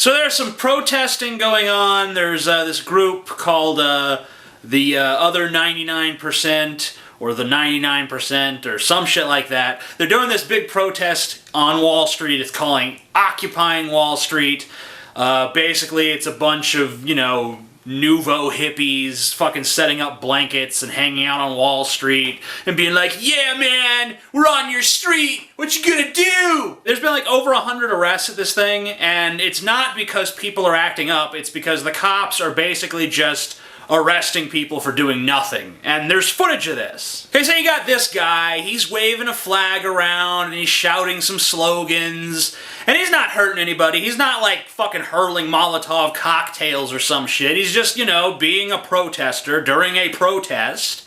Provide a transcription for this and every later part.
So there's some protesting going on. There's this group called the Other 99%, or the 99%, or some shit like that. They're doing this big protest on Wall Street. It's calling Occupying Wall Street. Basically, it's a bunch of, you know, nouveau hippies fucking setting up blankets and hanging out on Wall Street and being like, yeah, man, we're on your street. What you gonna do? There's been like over 100 arrests at this thing, and it's not because people are acting up. It's because the cops are basically just arresting people for doing nothing. And there's footage of this. Okay, so you got this guy, he's waving a flag around and he's shouting some slogans, and he's not hurting anybody. He's not like fucking hurling Molotov cocktails or some shit. He's just, you know, being a protester during a protest.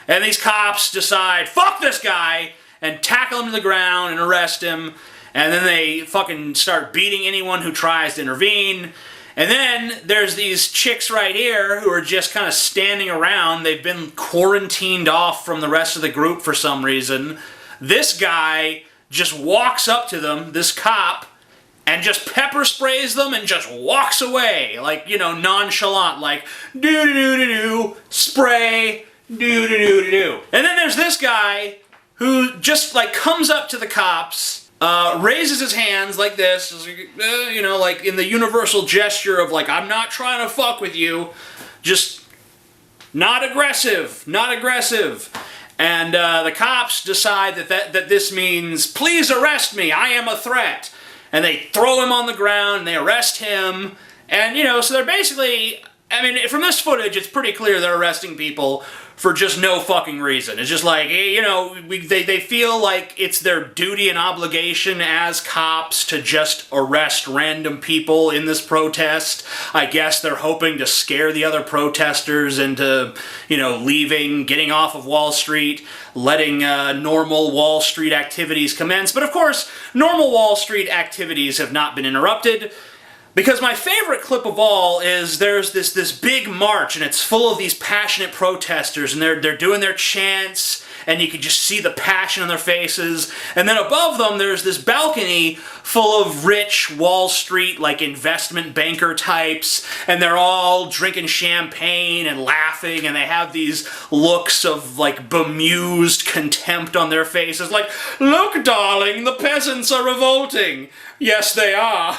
And these cops decide, fuck this guy, and tackle him to the ground and arrest him. And then they fucking start beating anyone who tries to intervene. And then there's these chicks right here who are just kind of standing around. They've been quarantined off from the rest of the group for some reason. This guy just walks up to them, this cop, and just pepper sprays them and just walks away. Like, you know, nonchalant, like, do-do-do-do-do, spray, do-do-do-do-do. And then there's this guy who just, like, comes up to the cops, raises his hands like this, you know, like in the universal gesture of like, I'm not trying to fuck with you, just not aggressive, not aggressive. And the cops decide that this means, please arrest me, I am a threat. And they throw him on the ground, and they arrest him, and you know, so they're basically, I mean, from this footage, it's pretty clear they're arresting people for just no fucking reason. It's just like, you know, they feel like it's their duty and obligation as cops to just arrest random people in this protest. I guess they're hoping to scare the other protesters into, you know, leaving, getting off of Wall Street, letting normal Wall Street activities commence. But of course, normal Wall Street activities have not been interrupted. Because my favorite clip of all is there's this big march, and it's full of these passionate protesters, and they're doing their chants, and you can just see the passion on their faces. And then above them, there's this balcony full of rich Wall Street, like, investment banker types, and they're all drinking champagne and laughing, and they have these looks of, like, bemused contempt on their faces, like, look, darling, the peasants are revolting. Yes, they are.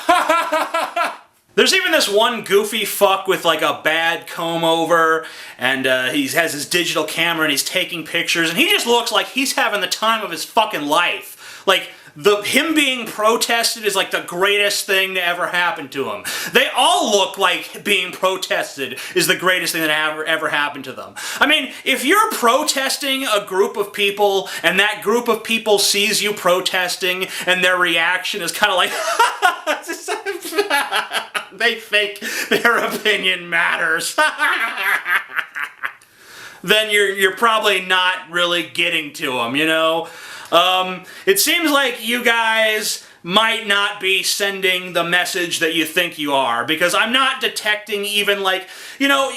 There's even this one goofy fuck with like a bad comb over, and he has his digital camera and he's taking pictures, and he just looks like he's having the time of his fucking life. Like, him being protested is like the greatest thing to ever happen to him. They all look like being protested is the greatest thing that ever happened to them. I mean, if you're protesting a group of people and that group of people sees you protesting and their reaction is kind of like, they think their opinion matters, then you're probably not really getting to them, you know? It seems like you guys might not be sending the message that you think you are, because I'm not detecting even like, you know,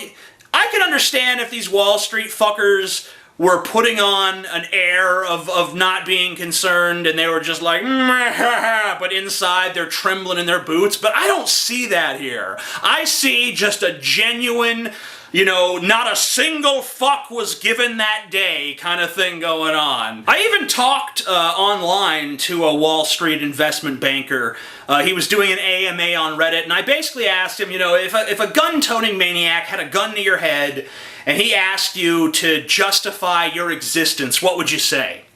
I can understand if these Wall Street fuckers were putting on an air of not being concerned and they were just like, but inside they're trembling in their boots, but I don't see that here. I see just a genuine, you know, not a single fuck was given that day kind of thing going on. I even talked online to a Wall Street investment banker. He was doing an AMA on Reddit, and I basically asked him, you know, if a gun-toting maniac had a gun to your head and he asked you to justify your existence, what would you say?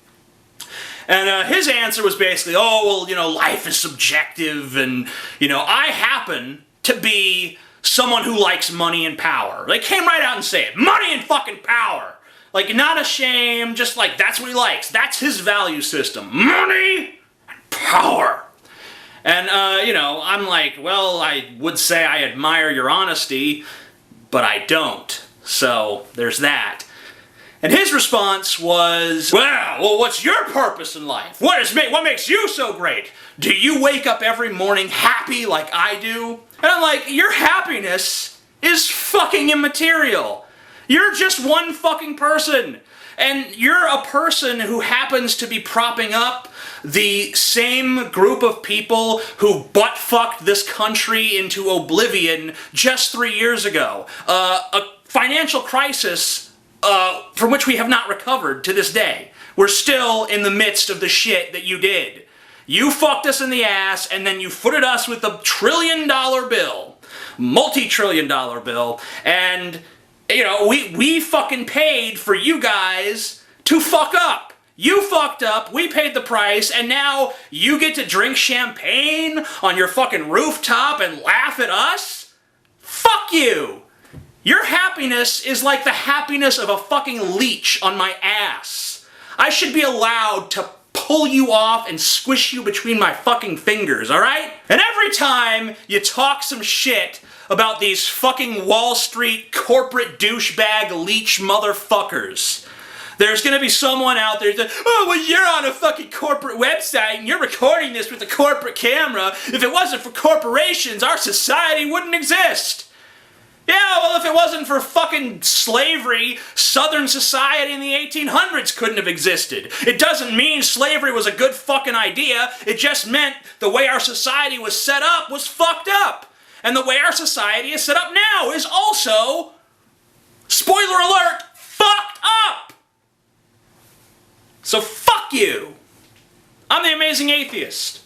And his answer was basically, oh, well, you know, life is subjective, and, you know, I happen to be someone who likes money and power. They came right out and said it. Money and fucking power. Like, not ashamed, just like, that's what he likes. That's his value system. Money and power. And, you know, I'm like, well, I would say I admire your honesty, but I don't. So, there's that. And his response was, well, what's your purpose in life? What makes you so great? Do you wake up every morning happy like I do? And I'm like, your happiness is fucking immaterial. You're just one fucking person. And you're a person who happens to be propping up the same group of people who butt-fucked this country into oblivion just 3 years ago. A financial crisis from which we have not recovered to this day. We're still in the midst of the shit that you did. You fucked us in the ass, and then you footed us with a trillion-dollar bill. Multi-trillion-dollar bill. And, you know, we fucking paid for you guys to fuck up. You fucked up, we paid the price, and now you get to drink champagne on your fucking rooftop and laugh at us? Fuck you! Your happiness is like the happiness of a fucking leech on my ass. I should be allowed to pull you off and squish you between my fucking fingers, alright? And every time you talk some shit about these fucking Wall Street corporate douchebag leech motherfuckers, there's gonna be someone out there that, oh, well, you're on a fucking corporate website and you're recording this with a corporate camera. If it wasn't for corporations, our society wouldn't exist. Yeah, well, if it wasn't for fucking slavery, Southern society in the 1800s couldn't have existed. It doesn't mean slavery was a good fucking idea. It just meant the way our society was set up was fucked up. And the way our society is set up now is also, spoiler alert, fucked up. So fuck you. I'm the Amazing Atheist.